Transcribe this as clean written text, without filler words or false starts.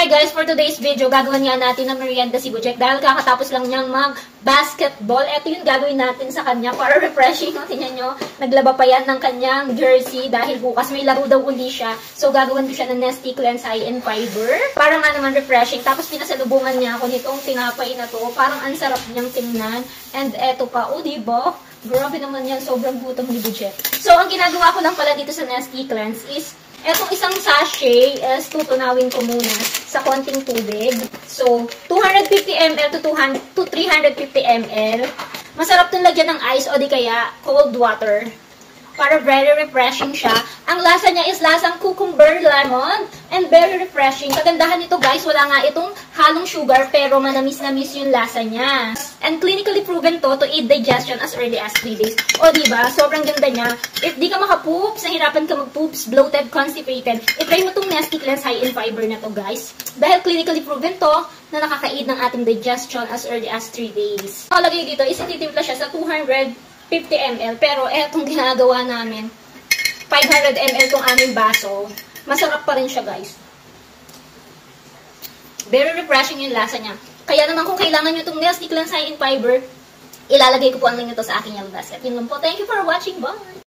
Hi guys, for today's video, gagawin nga natin ng merienda si Bujek dahil kakatapos lang niyang mag-basketball. Ito yung gagawin natin sa kanya para refreshing. Tingnan nyo, naglaba pa yan ng kanyang jersey dahil bukas may laro daw uli siya. So, gagawin ko siya ng Nestea Cleanse High in Fiber para nga naman refreshing. Tapos, pinasalubungan niya ako nitong tinapay na to. Parang ang sarap niyang tingnan. And eto pa, o diba? Grabe naman yan, sobrang gutom ni Bujek. So, ang ginagawa ko lang pala dito sa Nestea Cleanse is etong isang sachet is tutunawin ko muna sa konting tubig. So, 250 ml to 350 ml. Masarap itong lagyan ng ice o di kaya cold water. Para very refreshing siya. Ang lasa niya is lasang cucumber lemon and very refreshing. Kagandahan nito guys, wala nga itong halong sugar pero manamis-namis yung lasa niya. And clinically proven to aid digestion as early as 3 days. O diba, sobrang ganda niya. If di ka makapoops, nahirapan ka mag-poops, bloated, constipated, i-try mo itong Nestea Cleanse High in Fiber na to guys. Dahil clinically proven to na nakaka-aid ng ating digestion as early as 3 days. Nakalagay dito is ititimpla siya sa 250 ml. Pero etong ginagawa namin, 500 ml tong aming baso. Masarap pa rin siya guys. Very refreshing yung lasa niya. Kaya naman kung kailangan nyo itong Nestea Cleanse High in Fiber, ilalagay ko po ang link nito sa aking yellow basket. Yun lang po. Thank you for watching. Bye!